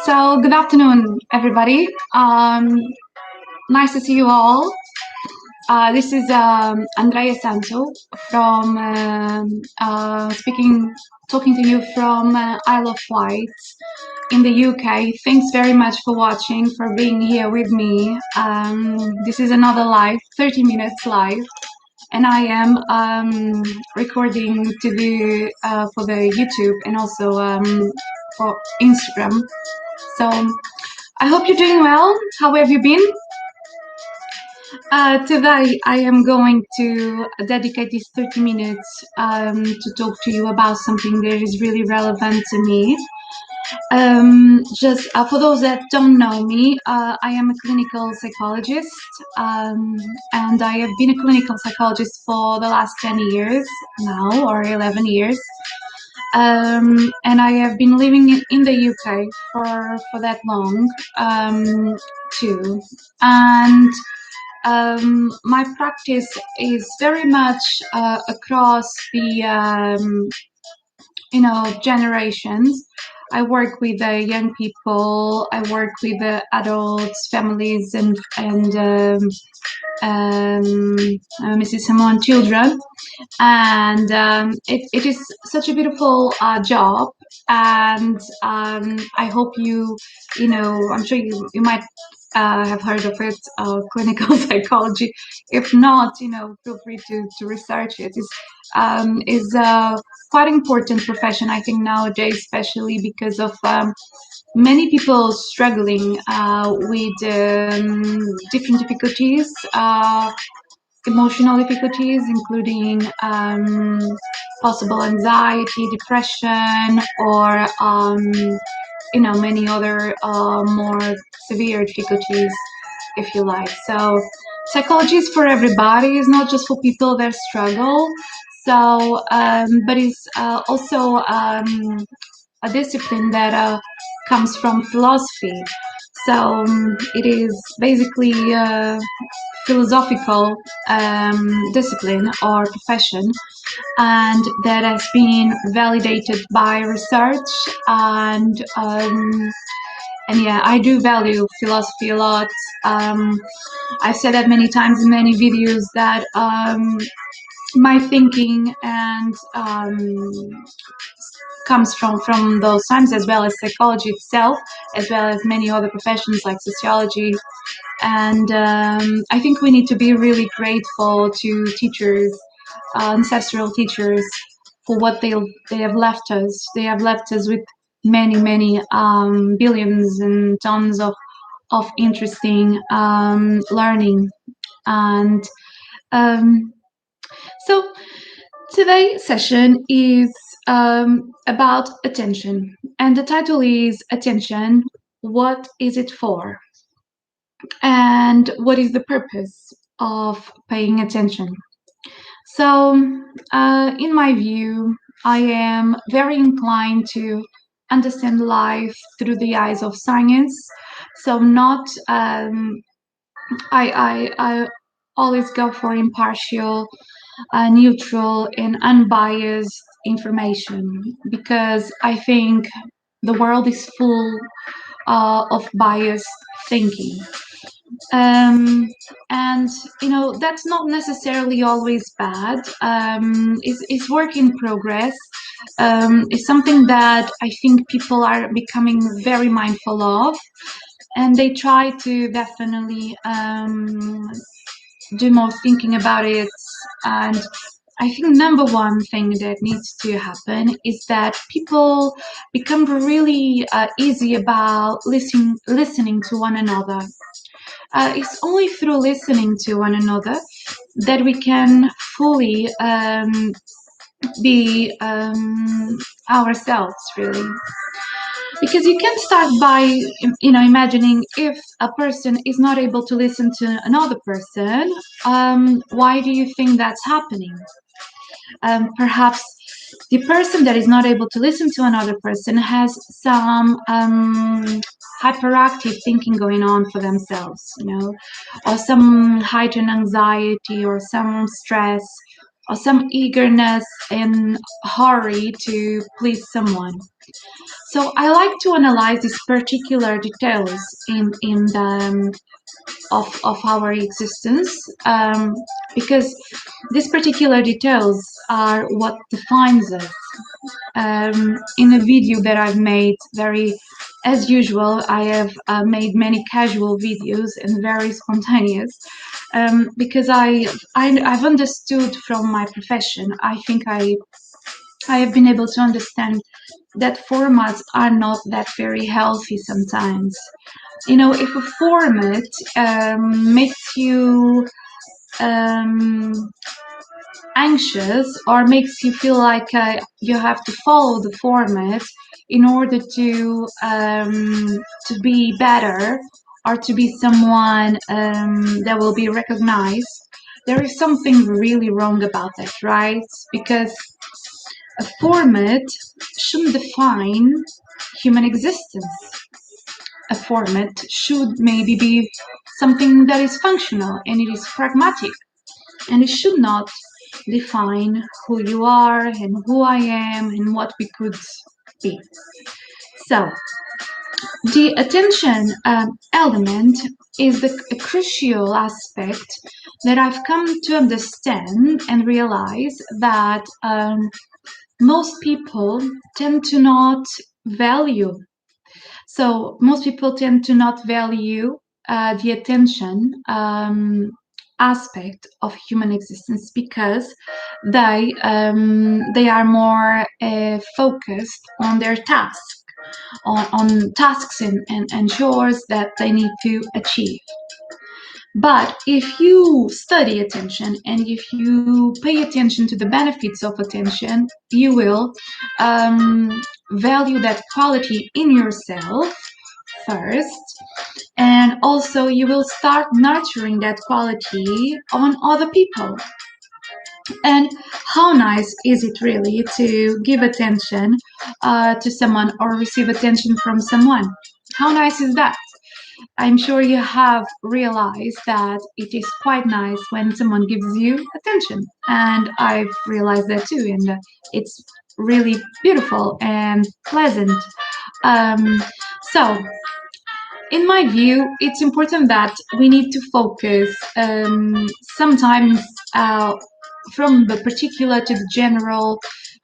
So, good afternoon, everybody. Nice to see you all. This is Andrea Santo from talking to you from Isle of Wight in the UK. Thanks very much for watching, for being here with me. This is another live, 30 minutes live, and I am recording to do for the YouTube and also for Instagram. So I hope you're doing well. How have you been? Today I am going to dedicate these 30 minutes to talk to you about something that is really relevant to me. Just for those that don't know me, I am a clinical psychologist, and I have been a clinical psychologist for the last 10 years now, or 11 years. And I have been living in the UK for that long too. And my practice is very much across the generations. I work with young people. I work with adults, families, Mrs. Simone children, and it is such a beautiful job. And I hope I'm sure you might have heard of it, clinical psychology. If not, feel free to research it. Is quite important profession, I think, nowadays, especially because of many people struggling with different difficulties, emotional difficulties, including possible anxiety, depression, or many other more severe difficulties, if you like. So psychology is for everybody. It's not just for people that struggle. So, but it's also a discipline that comes from philosophy. So it is basically philosophical discipline or profession, and that has been validated by research. And yeah, I do value philosophy a lot. I've said that many times in many videos that my thinking and comes from those times, as well as psychology itself, as well as many other professions like sociology. And I think we need to be really grateful to teachers, ancestral teachers, for what they have left us. They have left us with many billions and tons of interesting learning. And um, so today's session is about attention, and the title is Attention, What is it for? And what is the purpose of paying attention? So, in my view, I am very inclined to understand life through the eyes of science. So, not I always go for impartial, neutral, and unbiased information, because I think the world is full of biased thinking. um, and that's not necessarily always bad. It's work in progress. It's something that I think people are becoming very mindful of, and they try to definitely do more thinking about it. And I think number one thing that needs to happen is that people become really easy about listening to one another. It's only through listening to one another that we can fully be ourselves, really. Because you can start by, imagining, if a person is not able to listen to another person, why do you think that's happening? Perhaps the person that is not able to listen to another person has some hyperactive thinking going on for themselves, or some heightened anxiety or some stress. or some eagerness and hurry to please someone. So I like to analyze these particular details in the of our existence, because these particular details are what defines us. In a video that I've made, very as usual, I have made many casual videos and very spontaneous, because I've understood from my profession. I think I have been able to understand that formats are not that very healthy sometimes. You know, if a format makes you um, anxious or makes you feel like you have to follow the format in order to be better or to be someone that will be recognized, there is something really wrong about that, right? Because a format shouldn't define human existence. A format should maybe be something that is functional and it is pragmatic, and it should not define who you are and who I am and what we could be. So, the attention element is a crucial aspect that I've come to understand and realize that most people tend to not value. So most people tend to not value the attention aspect of human existence because they are more focused on their task, on tasks and chores that they need to achieve. But if you study attention and if you pay attention to the benefits of attention, you will value that quality in yourself first, and also you will start nurturing that quality on other people. And how nice is it really to give attention to someone or receive attention from someone? How nice is that? I'm sure you have realized that it is quite nice when someone gives you attention, and I've realized that too, and it's really beautiful and pleasant. Um, so, in my view, it's important that we need to focus sometimes from the particular to the general.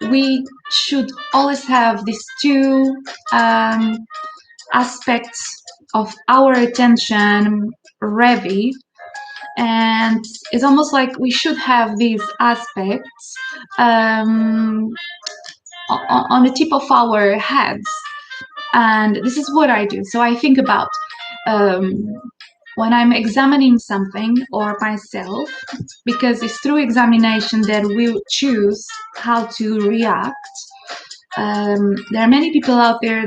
We should always have these two um, aspects of our attention ready, and it's almost like we should have these aspects um, on the tip of our heads. And this is what I do. So I think about um, when I'm examining something or myself, because it's through examination that we choose how to react. There are many people out there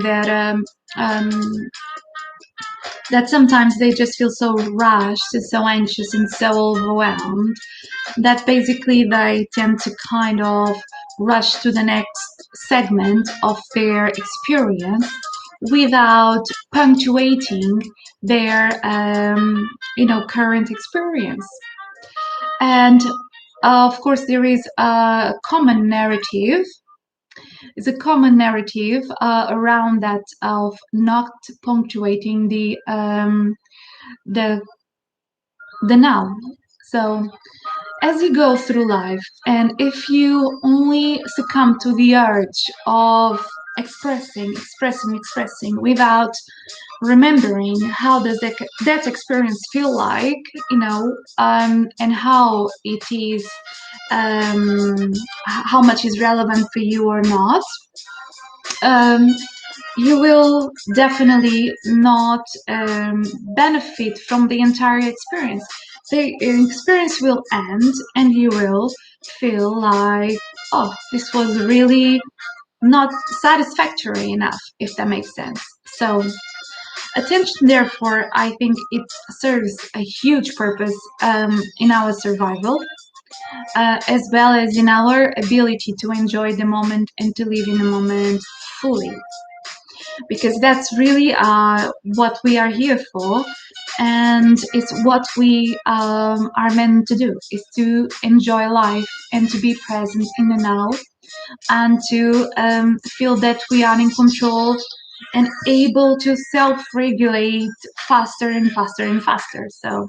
that sometimes they just feel so rushed and so anxious and so overwhelmed that basically they tend to kind of rush to the next segment of their experience without punctuating their current experience. And of course there is a common narrative. It's a common narrative around that of not punctuating the the now. So as you go through life, and if you only succumb to the urge of expressing without remembering how does that experience feel like, and how it is, how much is relevant for you or not, um, you will definitely not benefit from the entire experience. The experience will end, and you will feel like, oh, this was really not satisfactory enough, if that makes sense. So, attention, therefore, I think it serves a huge purpose in our survival, as well as in our ability to enjoy the moment and to live in the moment fully, because that's really what we are here for, and it's what we are meant to do, is to enjoy life and to be present in the now, and to feel that we are in control and able to self-regulate faster and faster and faster. So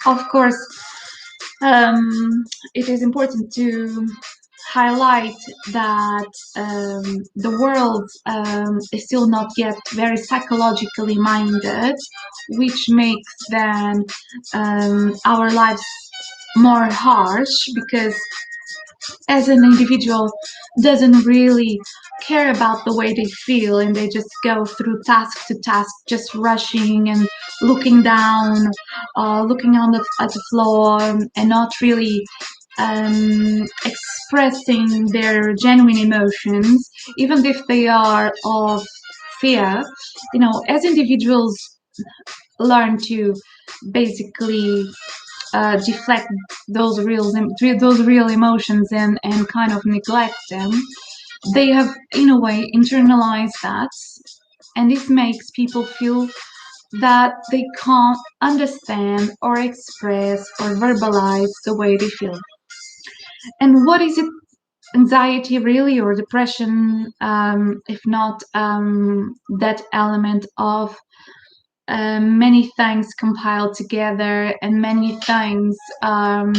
of course, it is important to highlight that the world is still not yet very psychologically minded, which makes then our lives more harsh, because as an individual doesn't really care about the way they feel, and they just go through task to task, just rushing and looking down, looking on at the floor, and not really expressing their genuine emotions, even if they are of fear. As individuals learn to basically deflect those real emotions, and kind of neglect them, they have in a way internalized that, and this makes people feel that they can't understand or express or verbalize the way they feel. And what is it, anxiety really, or depression, if not that element of many things compiled together, and many things all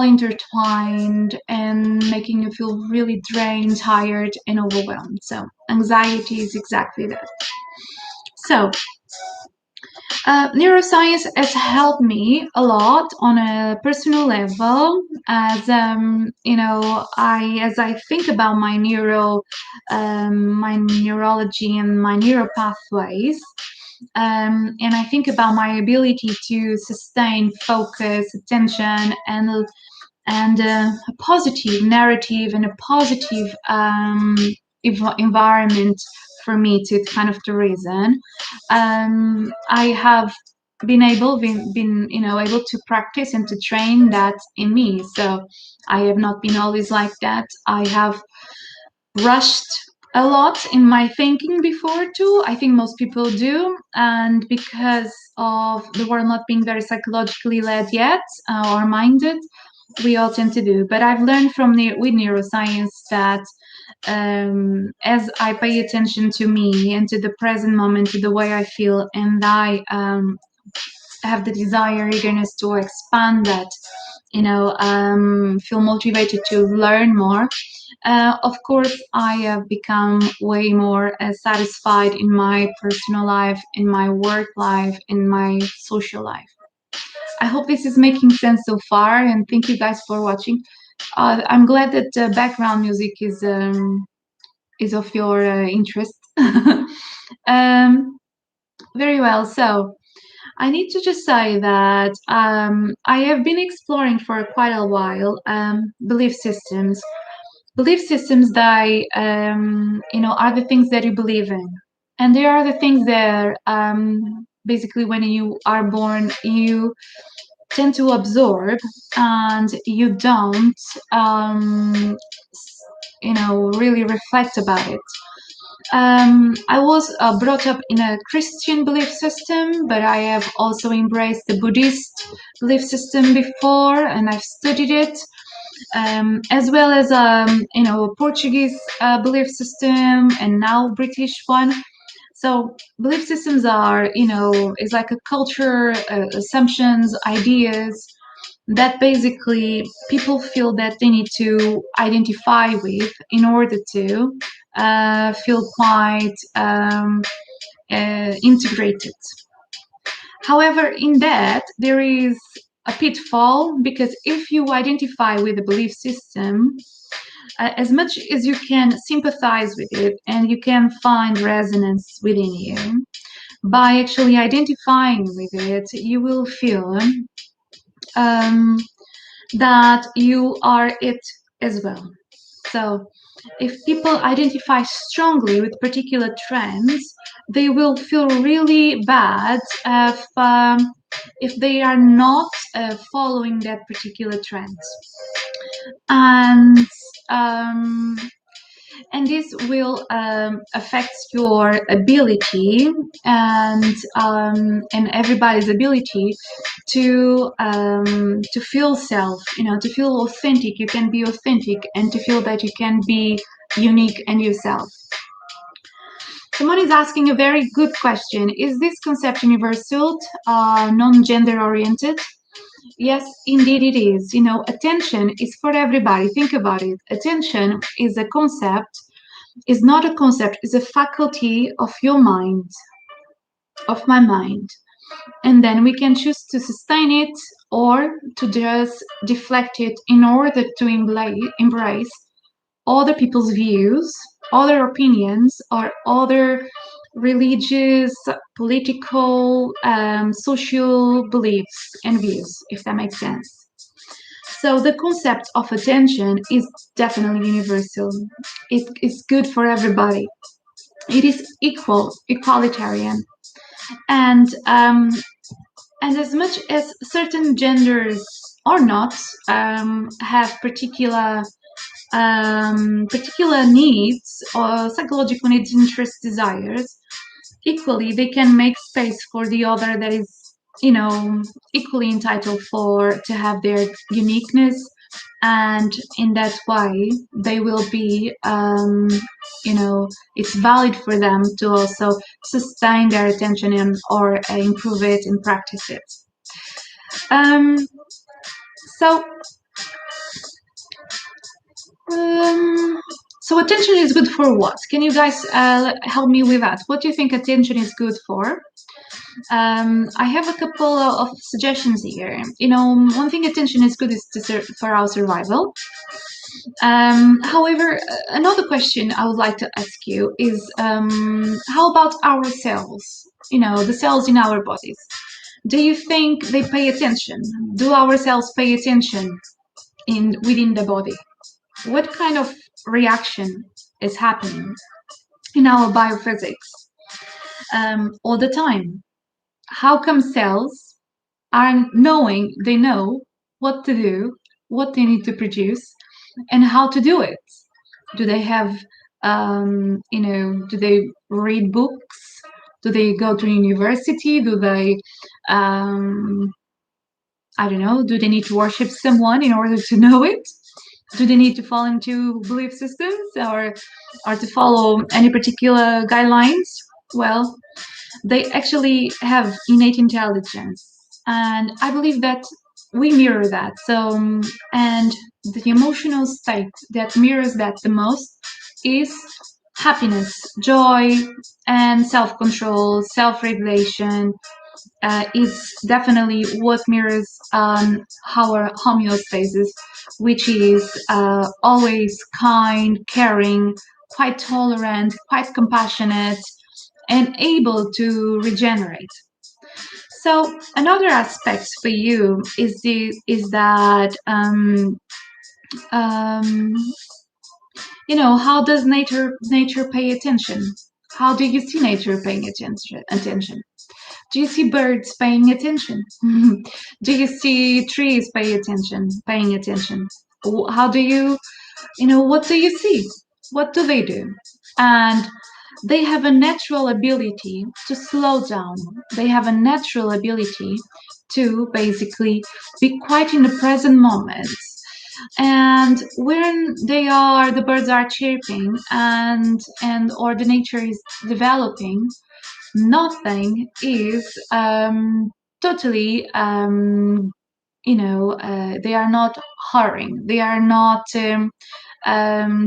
intertwined, and making you feel really drained, tired, and overwhelmed. So anxiety is exactly that. So neuroscience has helped me a lot on a personal level, as as I think about my neurology and my neural pathways. And I think about my ability to sustain focus, attention, and a positive narrative, and a positive environment for me to kind of to reason. I have been able to practice and to train that in me. So I have not been always like that. I have rushed a lot in my thinking before too. I think most people do, and because of the world not being very psychologically led yet, or minded, we all tend to do. But I've learned with neuroscience that as I pay attention to me and to the present moment, to the way I feel, and I have the desire, eagerness to expand that, feel motivated to learn more. Of course, I have become way more satisfied in my personal life, in my work life, in my social life. I hope this is making sense so far, and thank you guys for watching. I'm glad that background music is of your interest. Very well. So I need to just say that I have been exploring for quite a while belief systems. Belief systems that are the things that you believe in, and they are the things that basically when you are born you tend to absorb, and you don't really reflect about it. I was brought up in a Christian belief system, but I have also embraced the Buddhist belief system before, and I've studied it, as well as Portuguese belief system, and now British one. So belief systems are, is like a culture, assumptions, ideas that basically people feel that they need to identify with in order to feel quite integrated. However, in that, there is a pitfall, because if you identify with a belief system, as much as you can sympathize with it and you can find resonance within you, by actually identifying with it, you will feel um, that you are it as well. So if people identify strongly with particular trends, they will feel really bad if they are not following that particular trend. And and this will affect your ability and everybody's ability to feel self, to feel authentic. You can be authentic and to feel that you can be unique and yourself. Someone is asking a very good question. Is this concept universal, non-gender oriented? Yes, indeed it is. Attention is for everybody. Think about it. Attention is a concept, is not a concept, is a faculty of your mind, of my mind. And then we can choose to sustain it or to just deflect it in order to embrace other people's views, other opinions, or other religious, political, social beliefs and views, if that makes sense. So the concept of attention is definitely universal. It is good for everybody. It is equalitarian, and as much as certain genders or not have particular needs or psychological needs, interests, desires, equally they can make space for the other that is, equally entitled for to have their uniqueness, and in that way they will be, it's valid for them to also sustain their attention and or improve it and practice it. um, so um, so attention is good for what? Can you guys help me with that? What do you think attention is good for? I have a couple of suggestions here. One thing attention is good is for our survival. However, another question I would like to ask you is, how about our cells? The cells in our bodies. Do you think they pay attention? Do our cells pay attention within the body? What kind of reaction is happening in our biophysics all the time? How come cells are they know what to do, what they need to produce, and how to do it? Do they have, do they read books? Do they go to university? Do they, I don't know, do they need to worship someone in order to know it? Do they need to fall into belief systems or to follow any particular guidelines? Well, they actually have innate intelligence, and I believe that we mirror that. And the emotional state that mirrors that the most is happiness, joy, and self-control, self-regulation. Is definitely what mirrors our homeostasis, which is always kind, caring, quite tolerant, quite compassionate, and able to regenerate. So another aspect for you is that how does nature pay attention? How do you see nature paying attention? Do you see birds paying attention? Do you see trees paying attention? How do you, what do you see? What do they do? And they have a natural ability to slow down. They have a natural ability to basically be quite in the present moment. And when the birds are chirping and or the nature is developing, nothing is totally, they are not hurrying. They are not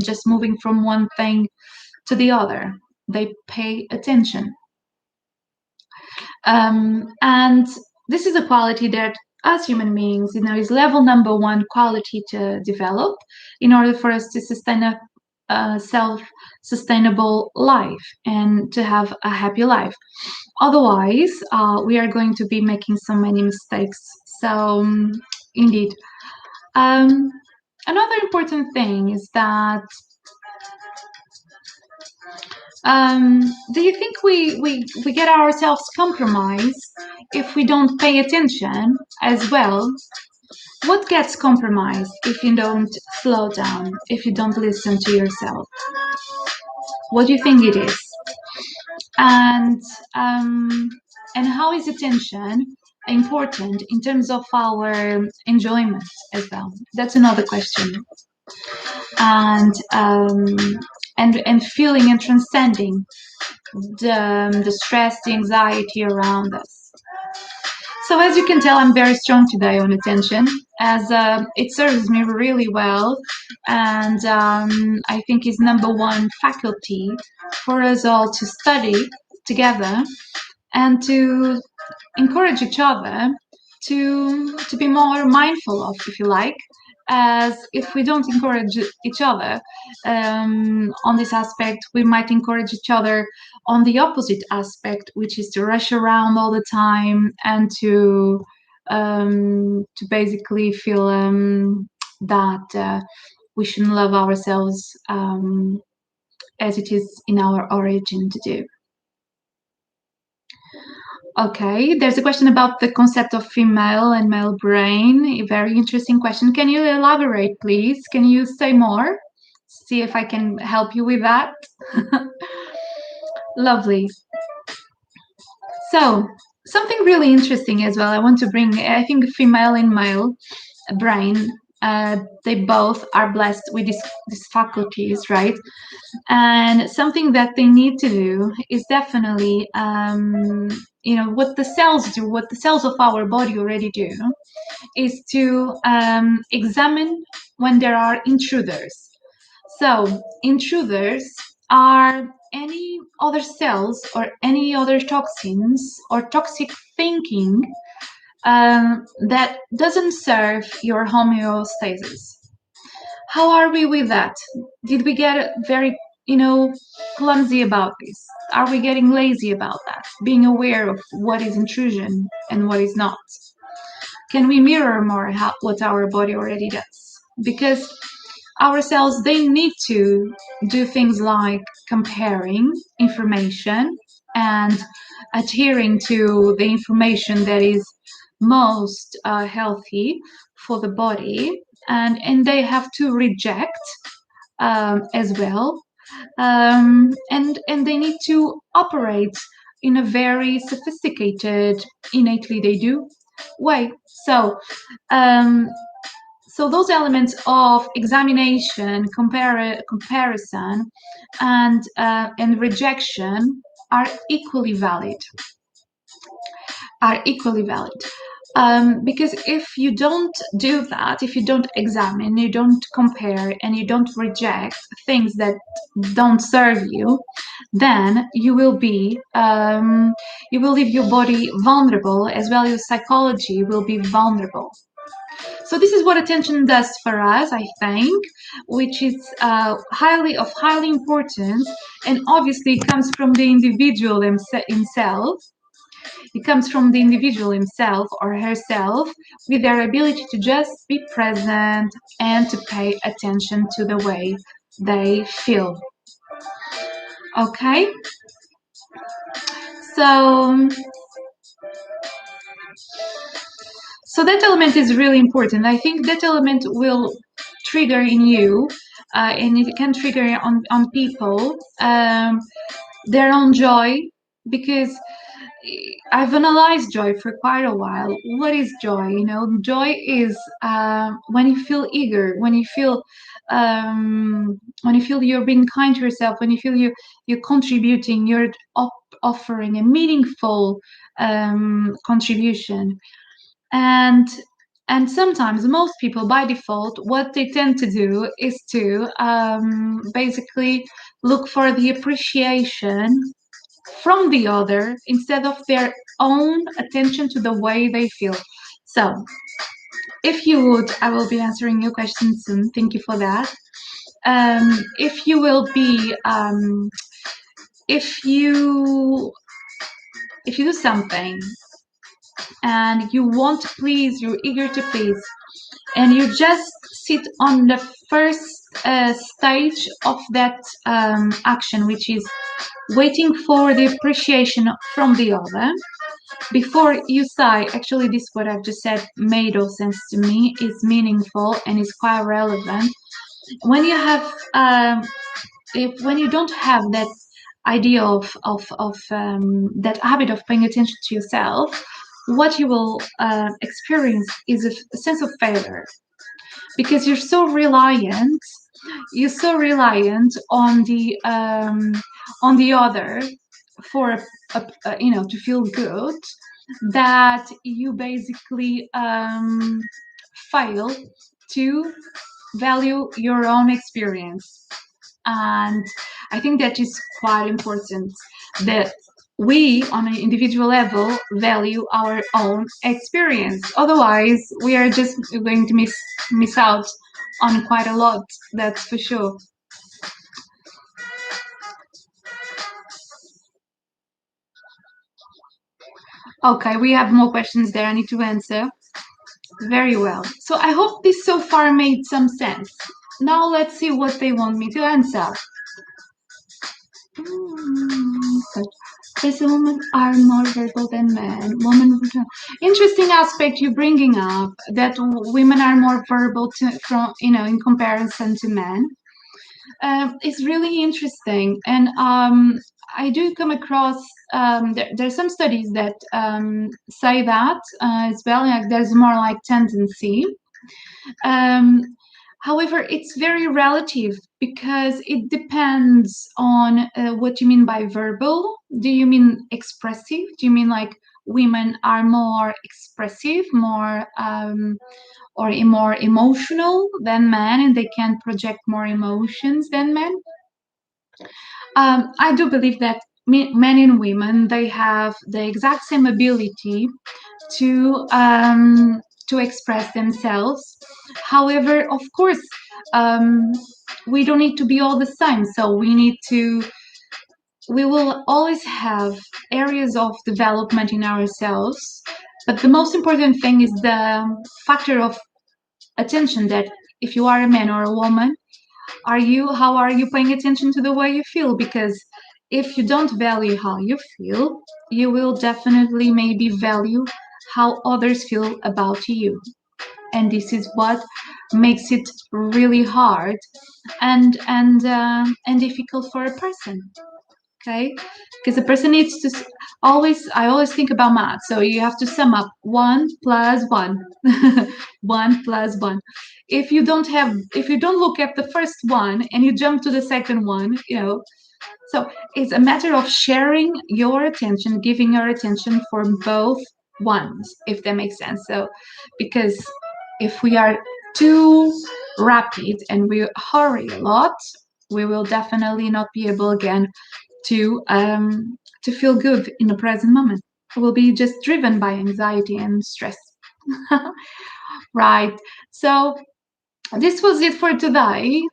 just moving from one thing to the other. They pay attention. And this is a quality that as human beings, is level number one quality to develop in order for us to sustain a self-sustainable life and to have a happy life. Otherwise, we are going to be making so many mistakes. So, indeed. Another important thing is that, do you think we get ourselves compromised if we don't pay attention as well? What gets compromised if you don't slow down, if you don't listen to yourself? What do you think it is? And um, and how is attention important in terms of our enjoyment as well? That's another question. And and feeling and transcending the stress, the anxiety around us. So as you can tell, I'm very strong today on attention, as it serves me really well, and I think is number one faculty for us all to study together and to encourage each other to be more mindful of, if you like, as if we don't encourage each other on this aspect, we might encourage each other on the opposite aspect, which is to rush around all the time and to basically feel that we shouldn't love ourselves as it is in our origin to do. Okay, there's a question about the concept of female and male brain. A very interesting question. Can you elaborate, please? Can you say more? See if I can help you with that. Lovely. So, something really interesting as well. I want to bring, I think, female and male brain, they both are blessed with these faculties, right? And something that they need to do is definitely, what the cells do, what the cells of our body already do, is to examine when there are intruders. So, intruders are any other cells or any other toxins or toxic thinking that doesn't serve your homeostasis. How are we with that? Did we get very, clumsy about this? Are we getting lazy about that? Being aware of what is intrusion and what is not? Can we mirror more what our body already does? Because our cells, they need to do things like comparing information and adhering to the information that is most healthy for the body, and they have to reject as well, and they need to operate in a very sophisticated, innately they do way. Um, so those elements of examination, comparison, and rejection are equally valid. Are equally valid. Because if you don't do that, if you don't examine, you don't compare, and you don't reject things that don't serve you, then you will leave your body vulnerable, as well as psychology will be vulnerable. So this is what attention does for us, I think, which is highly importance, and obviously comes from the individual himself. It comes from the individual himself or herself, with their ability to just be present and to pay attention to the way they feel. Okay? So that element is really important. I think that element will trigger in you, and it can trigger on people their own joy, because I've analyzed joy for quite a while. What is joy? Joy is when you feel eager, when you feel you're being kind to yourself, when you feel you're contributing, you're offering a meaningful contribution. And sometimes most people, by default, what they tend to do is to basically look for the appreciation from the other instead of their own attention to the way they feel. So, if you would, I will be answering your question soon. Thank you for that. If you will be, if you do something and you want to please, you're eager to please, and you just sit on the first stage of that action, which is waiting for the appreciation from the other, before you sigh, actually, this what I've just said made all sense to me. It's meaningful and it's quite relevant. When you have, if when you don't have that idea of that habit of paying attention to yourself, what you will experience is a sense of failure because you're so reliant on the other for to feel good that you basically fail to value your own experience. And I think that is quite important that we on an individual level value our own experience, otherwise we are just going to miss out on quite a lot, that's for sure. Okay, we have more questions there I need to answer. Very well, so I hope this so far made some sense. Now let's see what they want me to answer. Yes, women are more verbal than men. Interesting aspect you're bringing up that women are more verbal from in comparison to men. It's really interesting, and I do come across there's some studies that say that as well. Like there's more like tendency. Um, However, it's very relative because it depends on what you mean by verbal. Do you mean expressive? Do you mean like women are more expressive, or more emotional than men, and they can project more emotions than men? I do believe that men and women they have the exact same ability to um, to express themselves. However, of course, um, we don't need to be all the same. So we will always have areas of development in ourselves. But the most important thing is the factor of attention that if you are a man or a woman, how are you paying attention to the way you feel? Because if you don't value how you feel, you will definitely maybe value how others feel about you. And this is what makes it really hard and difficult for a person. Okay, because a person needs to always. I always think about math, so you have to sum up 1 plus 1, 1 plus 1. If you don't look at the first one and you jump to the second one, so it's a matter of sharing your attention, giving your attention for both ones, if that makes sense. So, because if we are too rapid and we hurry a lot, we will definitely not be able again to feel good in the present moment. We'll be just driven by anxiety and stress. Right. So this was it for today.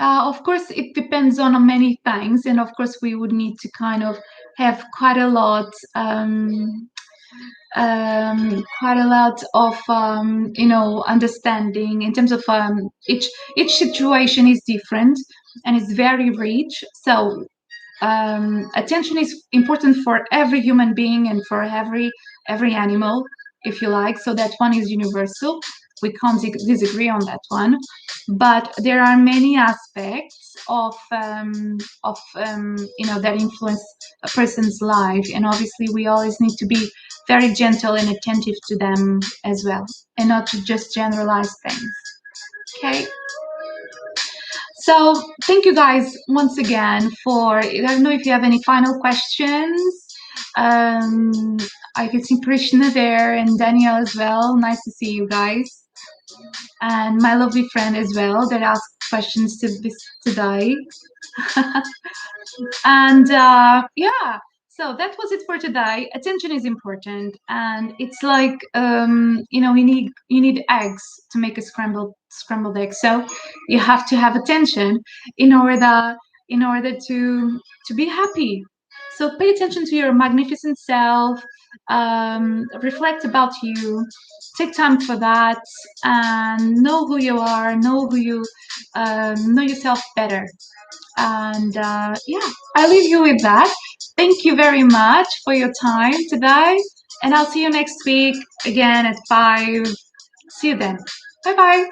Of course, it depends on many things, and of course, we would need to kind of have quite a lot of understanding in terms of each situation is different and it's very rich. So attention is important for every human being and for every animal, if you like. So that one is universal. We can't disagree on that one. But there are many aspects of that influence a person's life, and obviously we always need to be very gentle and attentive to them as well, and not to just generalize things. Okay. So thank you guys once again for, I don't know if you have any final questions. Um, I can see Krishna there and Danielle as well. Nice to see you guys. And my lovely friend as well that asked questions to this today. And yeah, so that was it for today. Attention is important, and it's like you need eggs to make a scrambled egg. So you have to have attention in order to be happy. So pay attention to your magnificent self. Reflect about you. Take time for that, and know who you are. Know yourself better. And yeah, I leave you with that. Thank you very much for your time today. And I'll see you next week again at 5. See you then. Bye bye.